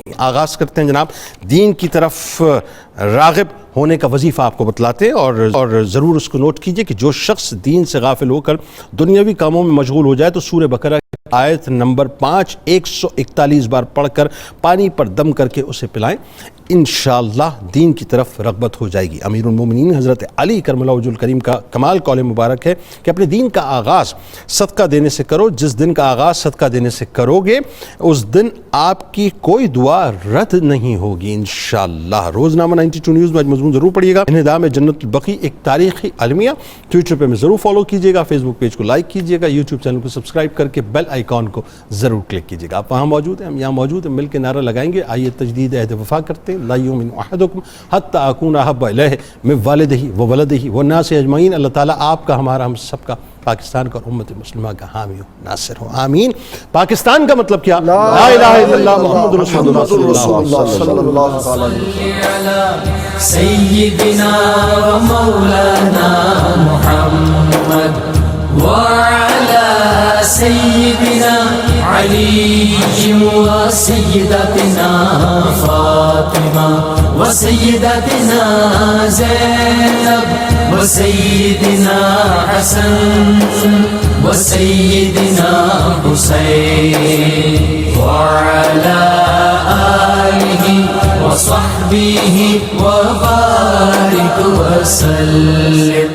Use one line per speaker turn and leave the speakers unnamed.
آغاز کرتے ہیں جناب دین کی طرف راغب ہونے کا وظیفہ آپ کو بتلاتے ہیں، اور ضرور اس کو نوٹ کیجئے کہ جو شخص دین سے غافل ہو کر دنیاوی کاموں میں مشغول ہو جائے تو سورہ بقرہ آیت نمبر 5 141 بار پڑھ کر پانی پر دم کر کے اسے پلائیں، انشاءاللہ دین کی طرف رغبت ہو جائے گی۔ امیر المومنین حضرت علی کرم اللہ وجہہ الکریم کا کمال قول مبارک ہے کہ اپنے دین کا آغاز صدقہ دینے سے کرو، جس دن کا آغاز صدقہ دینے سے کرو گے اس دن آپ کی کوئی دعا رد نہیں ہوگی انشاءاللہ۔ روزنامہ 92 نیوز میں آج مضمون ضرور پڑھیے گا، انہدام جنت البقیع ایک تاریخی المیہ۔ ٹویٹر پہ میں ضرور فالو کیجیے گا، فیس بک پیج کو لائک کیجیے گا، یوٹیوب چینل کو سبسکرائب کر کے بیل آئیکن کو ضرور کلک کیجیے گا۔ آپ وہاں موجود ہیں، ہم یہاں موجود ہیں، مل کے نعرہ لگائیں گے۔ آئیے تجدید عہد وفا کرتے ہیں۔ لا یؤمن احدکم حتی اکون احب الیہ من والدہ وولدہ والناس اجمعین۔ اللہ تعالیٰ آپ کا، ہمارا، ہم سب کا، پاکستان کا اور امت مسلمہ کا حامی ہو، ناصر ہو، آمین۔ پاکستان کا مطلب کیا؟ لا الہ الا اللہ محمد رسول اللہ صلی اللہ علیہ وسلم۔
سیدنا و مولانا محمد وعلى سيدنا علي وسيدتنا فاطمة وسيدتنا زينب وسيدنا حسن وسيدنا حسين وعلى آله وصحبه وبارك وسلم